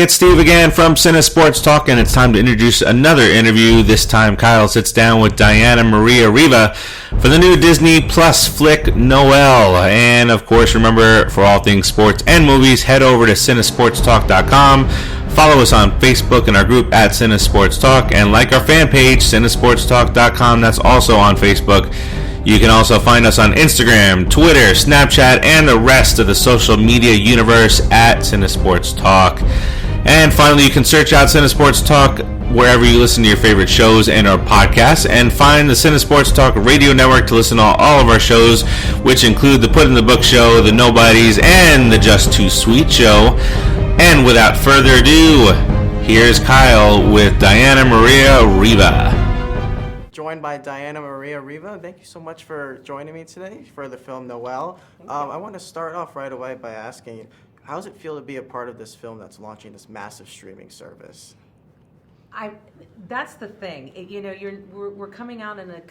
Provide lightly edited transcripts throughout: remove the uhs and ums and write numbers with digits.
it's Steve again from Cine Sports Talk, and it's time to introduce another interview. This time, Kyle sits down with Diana Maria Riva for the new Disney Plus flick, Noelle. And, of course, remember, for all things sports and movies, head over to cinesportstalk.com. Follow us on Facebook and our group at Cine Sports Talk, and like our fan page, cinesportstalk.com. That's also on Facebook. You can also find us on Instagram, Twitter, Snapchat, and the rest of the social media universe at Cinesports Talk. And finally, you can search out Cinesports Talk wherever you listen to your favorite shows and our podcasts, and find the Cinesports Talk radio network to listen to all of our shows, which include the Put in the Book Show, the Nobodies, and the Just Too Sweet Show. And without further ado, here's Kyle with Diana Maria Riva. Joined by Diana Maria Riva. Thank you so much for joining me today for the film Noelle. I want to start off right away by asking you, how does it feel to be a part of this film that's launching this massive streaming service? That's the thing. We're coming out in a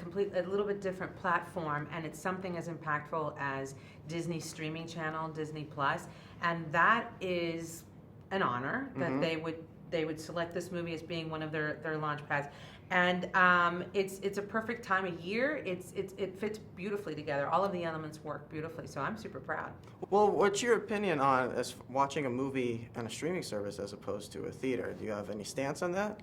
little bit different platform, and it's something as impactful as Disney's streaming channel, Disney Plus, and that is an honor that they would select this movie as being one of their launch pads. And it's a perfect time of year. It fits beautifully together. All of the elements work beautifully, so I'm super proud. Well, what's your opinion on watching a movie on a streaming service as opposed to a theater? Do you have any stance on that?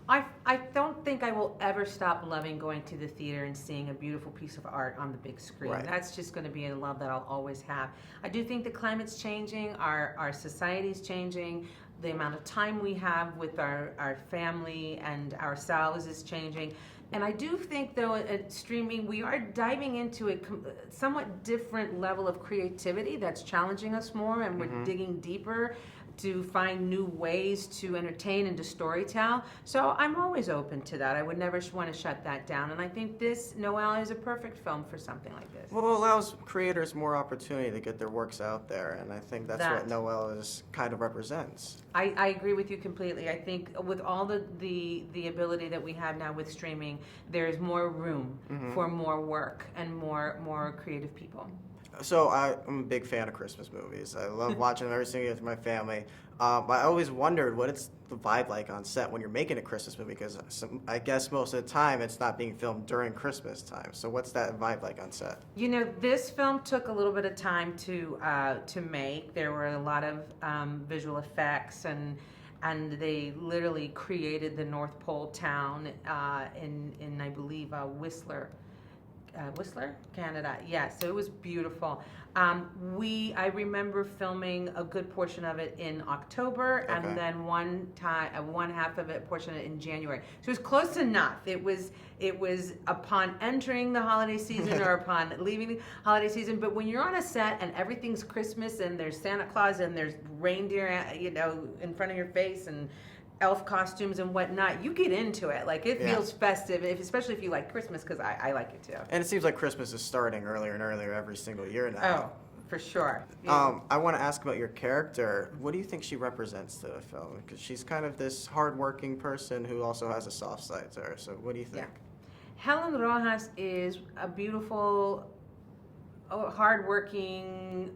I don't think I will ever stop loving going to the theater and seeing a beautiful piece of art on the big screen. Right. That's just going to be a love that I'll always have. I do think the climate's changing, our society's changing, the amount of time we have with our family and ourselves is changing. And I do think, though, at streaming, we are diving into a somewhat different level of creativity that's challenging us more, and we're digging deeper to find new ways to entertain and to storytell. So I'm always open to that. I would never want to shut that down. And I think this Noelle is a perfect film for something like this. Well, it allows creators more opportunity to get their works out there, and I think that's what Noelle kind of represents. I agree with you completely. I think with all the ability that we have now with streaming, there's more room for more work and more creative people. So I'm a big fan of Christmas movies. I love watching them every single year with my family. But I always wondered what it's the vibe like on set when you're making a Christmas movie, because I guess most of the time it's not being filmed during Christmas time. So what's that vibe like on set? You know, this film took a little bit of time to make. There were a lot of visual effects, and they literally created the North Pole town in I believe Whistler, Canada. Yeah, so it was beautiful. I remember filming a good portion of it in October, and then one half of it portion in January. So it was close enough. It was upon entering the holiday season or upon leaving the holiday season. But when you're on a set and everything's Christmas and there's Santa Claus and there's reindeer, in front of your face and elf costumes and whatnot, you get into it. Like, it feels festive, especially if you like Christmas, because I like it too. And it seems like Christmas is starting earlier and earlier every single year now. Oh, for sure. I want to ask about your character. What do you think she represents to the film? Because she's kind of this hardworking person who also has a soft side to her. So what do you think? Yeah. Helen Rojas is a beautiful, hardworking,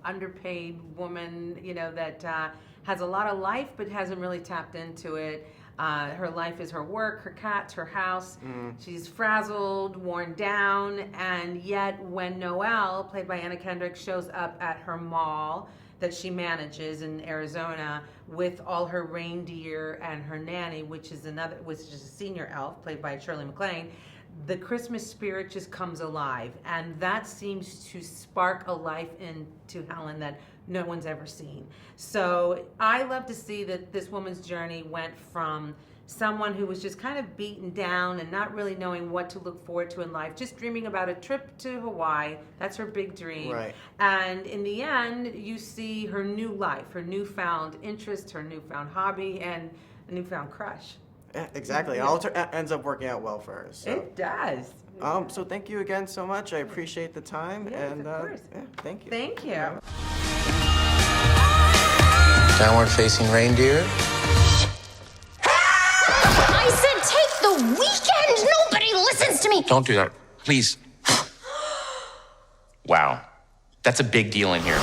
underpaid woman, that has a lot of life but hasn't really tapped into it. Her life is her work, her cats, her house. She's frazzled, worn down, and yet when Noelle, played by Anna Kendrick, shows up at her mall that she manages in Arizona with all her reindeer and her nanny, which is a senior elf, played by Shirley MacLaine, the Christmas spirit just comes alive, and that seems to spark a life into Helen that no one's ever seen. So I love to see that this woman's journey went from someone who was just kind of beaten down and not really knowing what to look forward to in life, just dreaming about a trip to Hawaii. That's her big dream. Right. And in the end, you see her new life, her newfound interest, her newfound hobby, and a newfound crush. Yeah, exactly. It all ends up working out well for her. So. It does. So thank you again so much. I appreciate the time. Yes, and of course. thank you. Thank you. Downward facing reindeer. I said take the weekend. Nobody listens to me. Don't do that, please. Wow, that's a big deal in here.